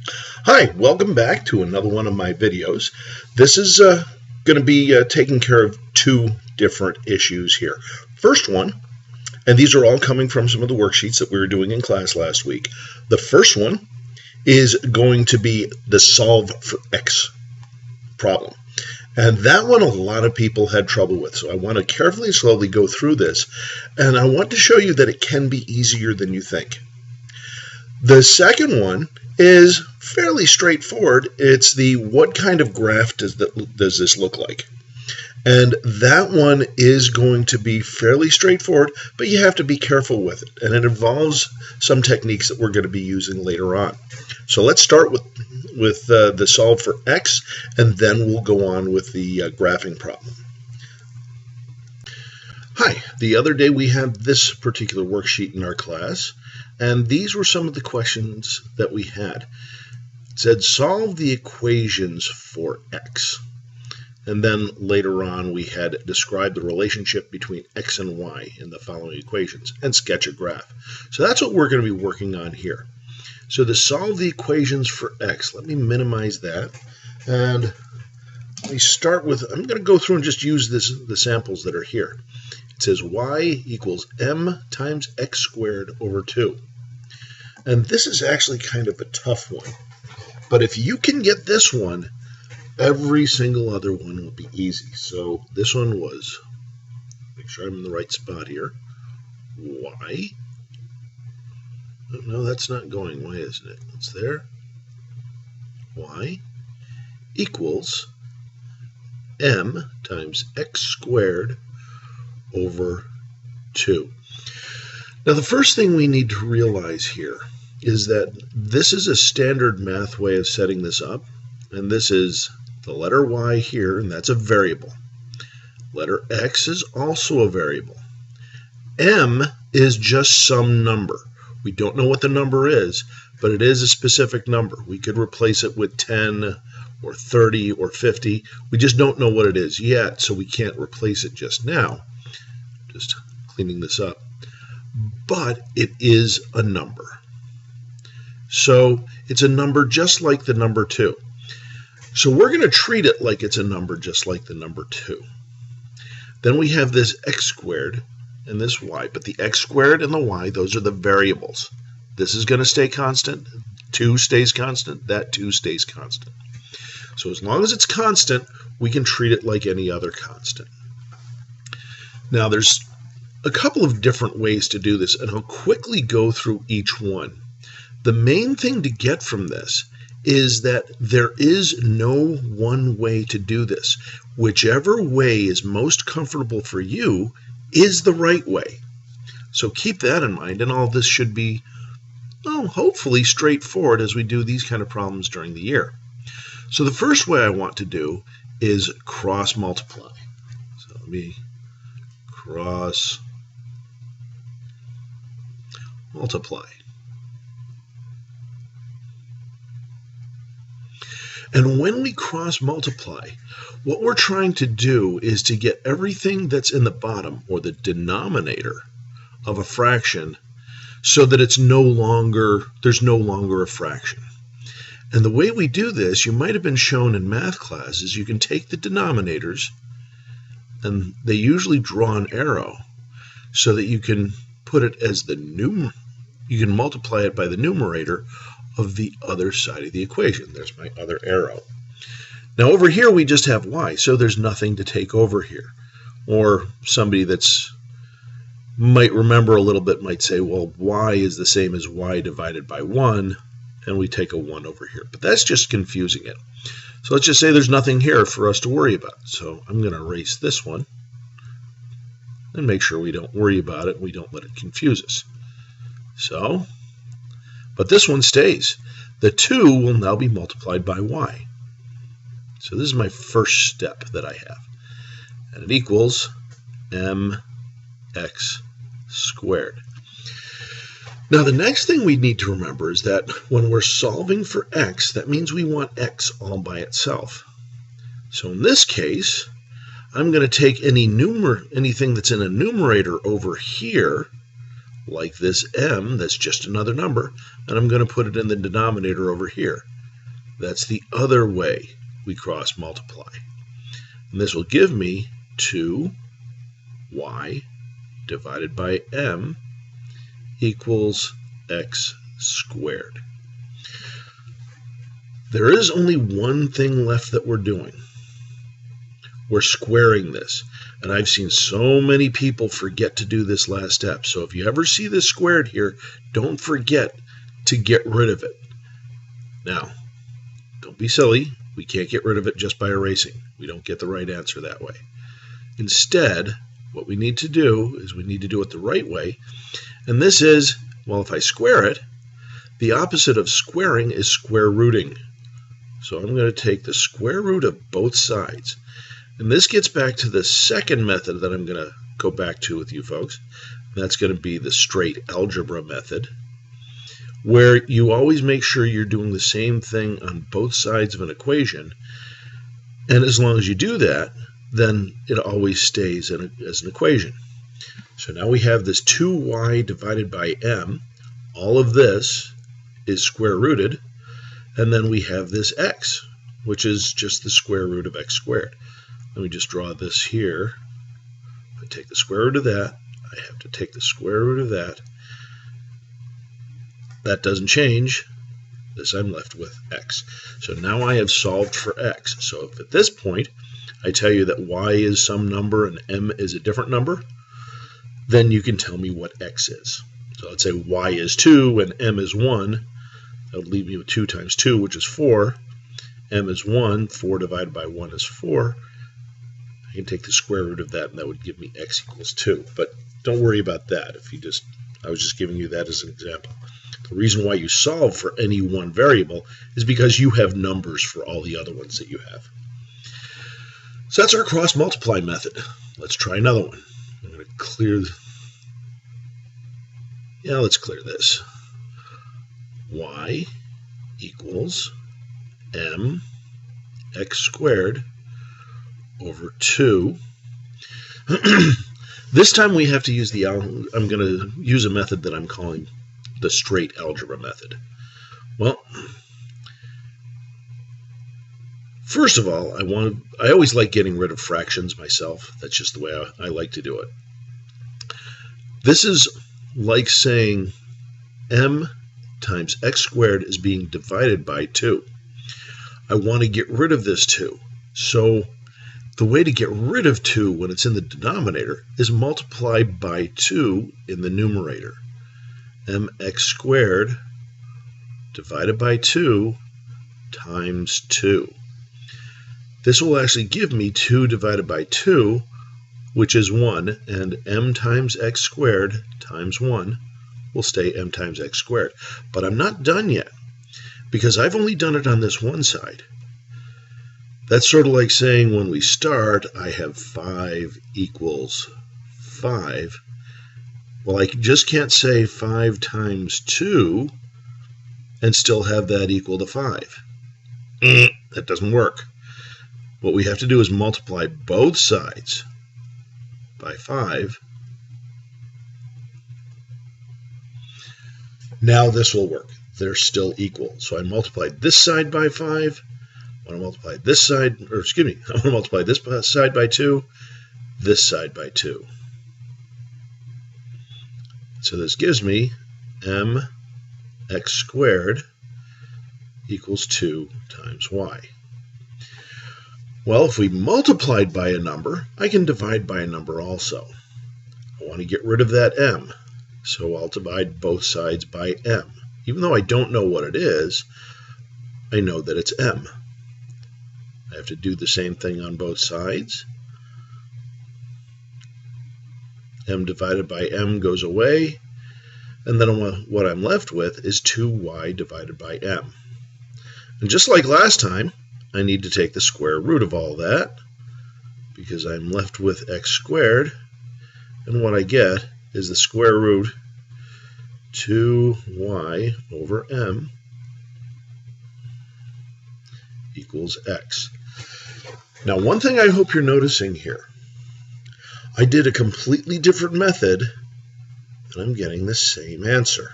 Hi, welcome back to another one of my videos. This is going to be taking care of two different issues here. First one, and these are all coming from some of the worksheets that we were doing in class last week. The first one is going to be the solve for X problem. And that one a lot of people had trouble with. So I want to carefully and slowly go through this. And I want to show you that it can be easier than you think. The second one is fairly straightforward. It's the what kind of graph does this look like? And that one is going to be fairly straightforward, but you have to be careful with it. And it involves some techniques that we're going to be using later on. So let's start with the solve for X, and then we'll go on with the graphing problem. Hi, the other day we had this particular worksheet in our class, and these were some of the questions that we had. It said solve the equations for X. And then later on we had described the relationship between X and Y in the following equations and sketch a graph. So that's what we're going to be working on here. So to solve the equations for X, let me minimize that. And let me start with, I'm going to go through and just use the samples that are here. It says y equals m times x squared over 2. And this is actually kind of a tough one. But if you can get this one, every single other one will be easy. So this one was, make sure I'm in the right spot here, y. No, that's not going. Why isn't it? It's there. Y equals m times x squared over 2. Now the first thing we need to realize here is that this is a standard math way of setting this up, and this is the letter y here, and that's a variable. Letter x is also a variable. M is just some number. We don't know what the number is, but it is a specific number. We could replace it with 10 or 30 or 50. We just don't know what it is yet, so we can't replace it just now. Just cleaning this up. But it is a number. So it's a number just like the number 2. So we're going to treat it like it's a number just like the number 2. Then we have this x squared and this y, but the x squared and the y, those are the variables. This is going to stay constant. 2 stays constant. That 2 stays constant. So as long as it's constant, we can treat it like any other constant. Now there's a couple of different ways to do this, and I'll quickly go through each one. The main thing to get from this is that there is no one way to do this. Whichever way is most comfortable for you is the right way. So keep that in mind, and all this should be, well, hopefully straightforward as we do these kind of problems during the year. So the first way I want to do is cross multiply. So let me cross multiply. And when we cross multiply, what we're trying to do is to get everything that's in the bottom, or the denominator of a fraction, so that there's no longer a fraction. And the way we do this, you might have been shown in math class, is you can take the denominators, and they usually draw an arrow, so that you can put it as you can multiply it by the numerator of the other side of the equation. There's my other arrow. Now over here we just have y, so there's nothing to take over here. Or somebody that's might remember a little bit might say, well, y is the same as y divided by 1, and we take a 1 over here. But that's just confusing it. So let's just say there's nothing here for us to worry about. So I'm going to erase this one and make sure we don't worry about it, we don't let it confuse us. So, but this one stays. The 2 will now be multiplied by y. So this is my first step that I have. And it equals mx squared. Now the next thing we need to remember is that when we're solving for x, that means we want x all by itself. So in this case, I'm going to take anything that's in a numerator over here, like this m, that's just another number, and I'm going to put it in the denominator over here. That's the other way we cross multiply. And this will give me 2y divided by m equals x squared. There is only one thing left that we're doing. We're squaring this. And I've seen so many people forget to do this last step. So if you ever see this squared here, don't forget to get rid of it. Now, don't be silly. We can't get rid of it just by erasing. We don't get the right answer that way. Instead, what we need to do is we need to do it the right way. And this is, well, if I square it, the opposite of squaring is square rooting. So I'm going to take the square root of both sides. And this gets back to the second method that I'm going to go back to with you folks. That's going to be the straight algebra method, where you always make sure you're doing the same thing on both sides of an equation. And as long as you do that, then it always stays as an equation. So now we have this 2y divided by m. All of this is square rooted. And then we have this x, which is just the square root of x squared. Let me just draw this here. If I take the square root of that, I have to take the square root of that. That doesn't change. This I'm left with x. So now I have solved for x. So if at this point I tell you that y is some number and m is a different number, then you can tell me what x is. So let's say y is 2 and m is 1. That would leave me with 2 times 2, which is 4. M is 1. 4 divided by 1 is 4. I can take the square root of that, and that would give me x equals 2. But don't worry about that. I was just giving you that as an example. The reason why you solve for any one variable is because you have numbers for all the other ones that you have. So that's our cross multiply method. Let's try another one. I'm going to clear. Let's clear this. Y equals m x squared over 2. This time we have to use I'm going to use a method that I'm calling the straight algebra method. Well, first of all, I always like getting rid of fractions myself. That's just the way I like to do it. This is like saying m times x squared is being divided by 2. I want to get rid of this 2. So the way to get rid of 2 when it's in the denominator is multiply by 2 in the numerator. Mx squared divided by 2 times 2. This will actually give me 2 divided by 2, which is 1, and m times x squared times 1 will stay m times x squared. But I'm not done yet, because I've only done it on this one side. That's sort of like saying when we start, I have 5 equals 5. Well, I just can't say 5 times 2 and still have that equal to 5. That doesn't work. What we have to do is multiply both sides by 5. Now this will work. They're still equal. So I multiplied this side by 5. I want to multiply this side, I want to multiply this side by 2, this side by 2. So this gives me mx squared equals 2 times y. Well, if we multiplied by a number, I can divide by a number also. I want to get rid of that m, so I'll divide both sides by m. Even though I don't know what it is, I know that it's m. I have to do the same thing on both sides. M divided by m goes away, and then what I'm left with is 2y divided by m. And just like last time, I need to take the square root of all that, because I'm left with x squared, and what I get is the square root 2y over m equals x. Now, one thing I hope you're noticing here, I did a completely different method, and I'm getting the same answer.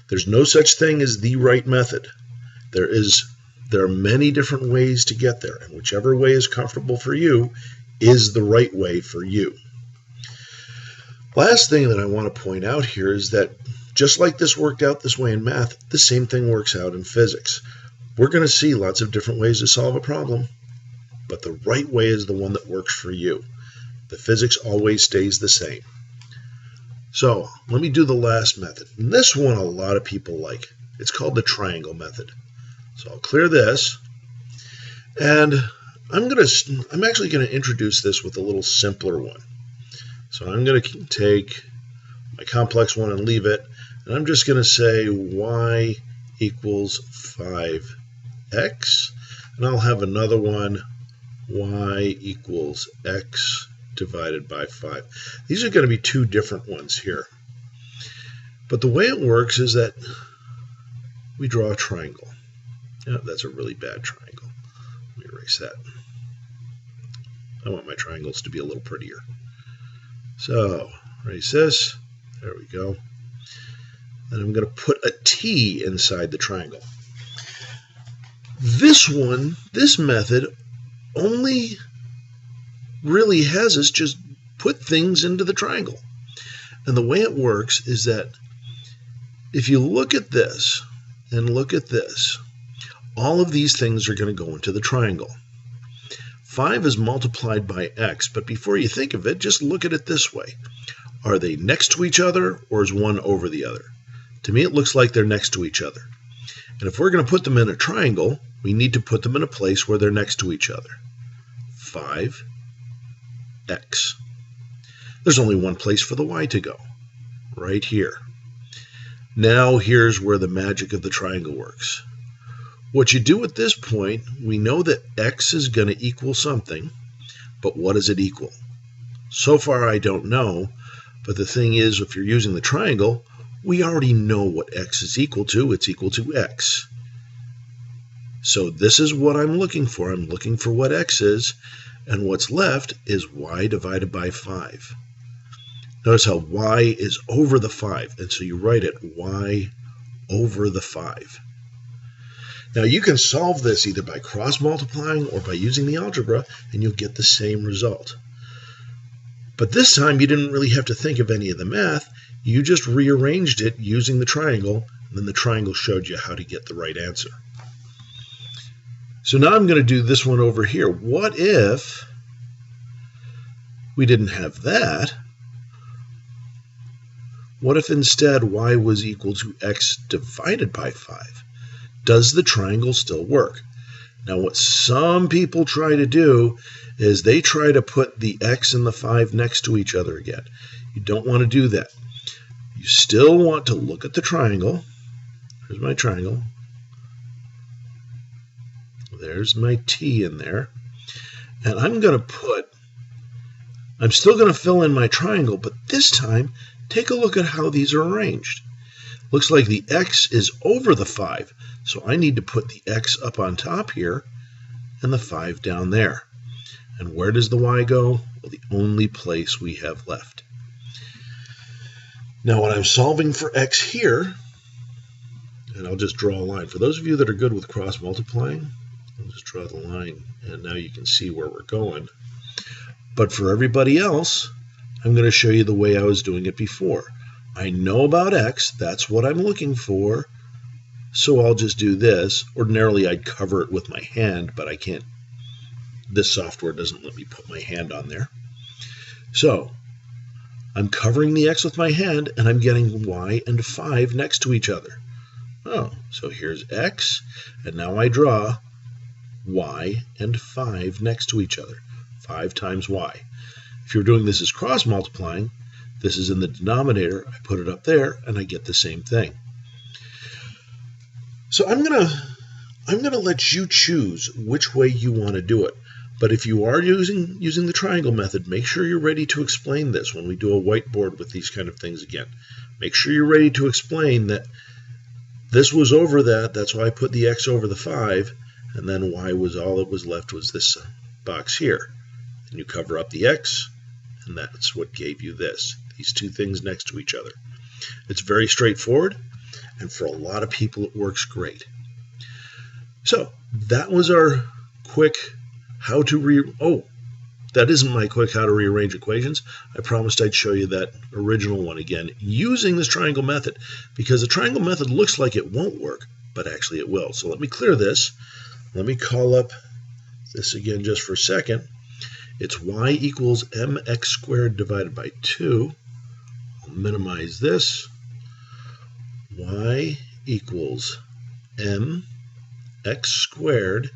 There's no such thing as the right method. There are many different ways to get there, and whichever way is comfortable for you is the right way for you. Last thing that I want to point out here is that just like this worked out this way in math, the same thing works out in physics. We're going to see lots of different ways to solve a problem, but the right way is the one that works for you. The physics always stays the same. So let me do the last method. And this one a lot of people like. It's called the triangle method. So I'll clear this, and I'm actually going to introduce this with a little simpler one. So I'm going to take my complex one and leave it, and I'm just going to say y equals 5x, and I'll have another one, y equals x divided by 5. These are going to be two different ones here. But the way it works is that we draw a triangle. Yeah, that's a really bad triangle. Let me erase that. I want my triangles to be a little prettier. So, erase this. There we go. And I'm going to put a T inside the triangle. This method only really has us just put things into the triangle. And the way it works is that if you look at this and look at this, all of these things are going to go into the triangle. 5 is multiplied by x, but before you think of it, just look at it this way. Are they next to each other, or is one over the other? To me, it looks like they're next to each other. And if we're going to put them in a triangle, we need to put them in a place where they're next to each other. 5x. There's only one place for the y to go, right here. Now here's where the magic of the triangle works. What you do at this point, we know that x is going to equal something, but what does it equal? So far I don't know, but the thing is, if you're using the triangle, we already know what x is equal to. It's equal to x. So this is what I'm looking for. I'm looking for what x is, and what's left is y divided by 5. Notice how y is over the 5, and so you write it y over the 5. Now you can solve this either by cross-multiplying or by using the algebra, and you'll get the same result. But this time you didn't really have to think of any of the math. You just rearranged it using the triangle, and then the triangle showed you how to get the right answer. So now I'm going to do this one over here. What if we didn't have that? What if instead y was equal to x divided by 5? Does the triangle still work? Now what some people try to do is they try to put the x and the 5 next to each other again. You don't want to do that. You still want to look at the triangle. Here's my triangle. There's my T in there. And I'm still going to fill in my triangle, but this time, take a look at how these are arranged. Looks like the x is over the 5, so I need to put the x up on top here and the 5 down there. And where does the y go? Well, the only place we have left. Now when I'm solving for x here, and I'll just draw a line. For those of you that are good with cross-multiplying, I'll just draw the line, and now you can see where we're going. But for everybody else, I'm going to show you the way I was doing it before. I know about x, that's what I'm looking for, so I'll just do this. Ordinarily I'd cover it with my hand, but I can't. This software doesn't let me put my hand on there. So I'm covering the x with my hand, and I'm getting y and 5 next to each other. Oh, so here's x, and now I draw y and 5 next to each other. 5 times y. If you're doing this as cross-multiplying, this is in the denominator, I put it up there, and I get the same thing. So I'm gonna let you choose which way you want to do it. But if you are using the triangle method, make sure you're ready to explain this when we do a whiteboard with these kind of things again. Make sure you're ready to explain that this was over that, that's why I put the x over the 5, and then y was all that was left was this box here. And you cover up the x, and that's what gave you this. These two things next to each other. It's very straightforward, and for a lot of people it works great. So that was our quick how to that isn't my quick how to rearrange equations. I promised I'd show you that original one again using this triangle method, because the triangle method looks like it won't work, but actually it will. So let me clear this. Let me call up this again just for a second. It's y equals mx squared divided by 2. I'll minimize this. Y equals mx squared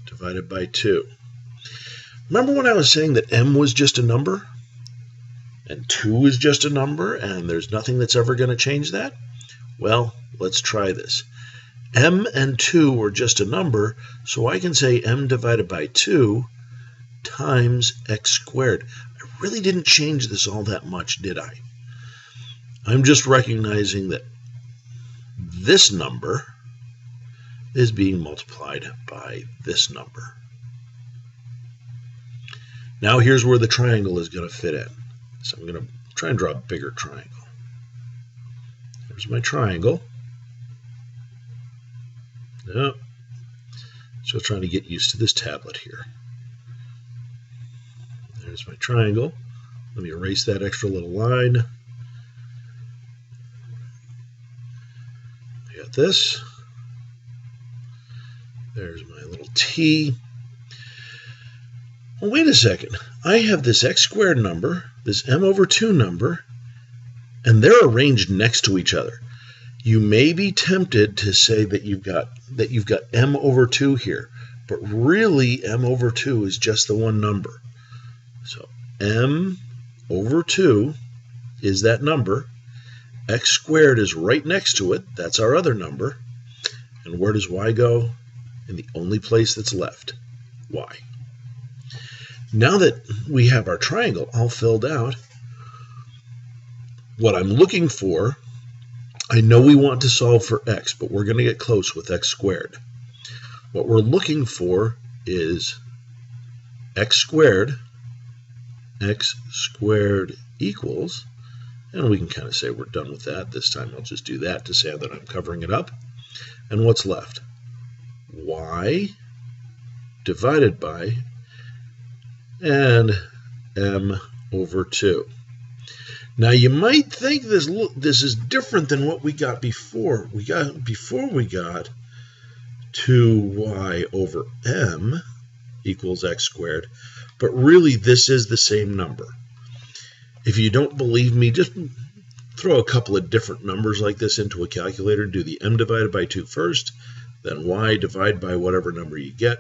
divided by 2. Remember when I was saying that m was just a number and 2 is just a number and there's nothing that's ever going to change that? Well, let's try this. M and 2 were just a number, so I can say m divided by 2 times x squared. I really didn't change this all that much, did I? I'm just recognizing that this number is being multiplied by this number. Now here's where the triangle is going to fit in. So I'm going to try and draw a bigger triangle. There's my triangle. Yep. Still trying to get used to this tablet here. There's my triangle. Let me erase that extra little line. I got this. There's my little T. Well, wait a second. I have this x squared number, this m over 2 number, and they're arranged next to each other. You may be tempted to say that you've got m over 2 here, but really m over 2 is just the one number. So m over 2 is that number. X squared is right next to it. That's our other number. And where does y go? In the only place that's left, y. Now that we have our triangle all filled out, what I'm looking for, I know we want to solve for x, but we're going to get close with x squared. What we're looking for is x squared equals, and we can kind of say we're done with that. This time I'll just do that to say that I'm covering it up. And what's left? Y divided by and m over 2. Now you might think this is different than what we got before. We got 2y over m equals x squared, but really this is the same number. If you don't believe me, just throw a couple of different numbers like this into a calculator. Do the m divided by 2 first, then y divide by whatever number you get.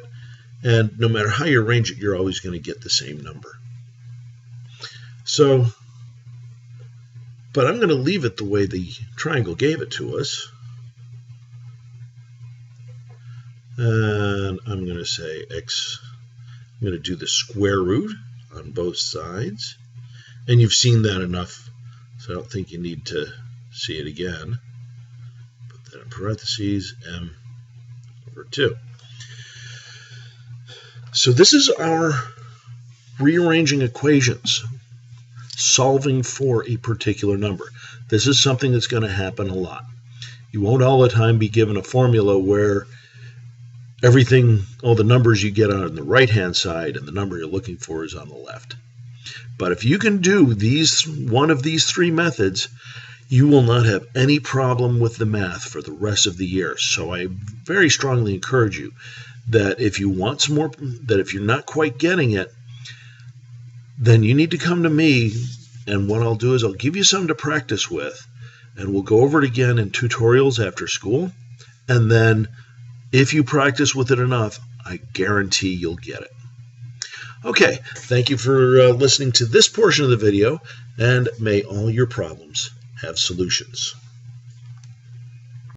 And no matter how you arrange it, you're always going to get the same number. So, but I'm going to leave it the way the triangle gave it to us. And I'm going to say I'm going to do the square root on both sides. And you've seen that enough, so I don't think you need to see it again. Put that in parentheses, m over 2. So this is our rearranging equations, solving for a particular number. This is something that's going to happen a lot. You won't all the time be given a formula where all the numbers you get on the right-hand side and the number you're looking for is on the left. But if you can do one of these 3 methods, you will not have any problem with the math for the rest of the year. So I very strongly encourage you that if you want some more, that if you're not quite getting it, then you need to come to me, and what I'll do is I'll give you something to practice with, and we'll go over it again in tutorials after school, and then if you practice with it enough, I guarantee you'll get it. Okay, thank you for listening to this portion of the video, and may all your problems have solutions.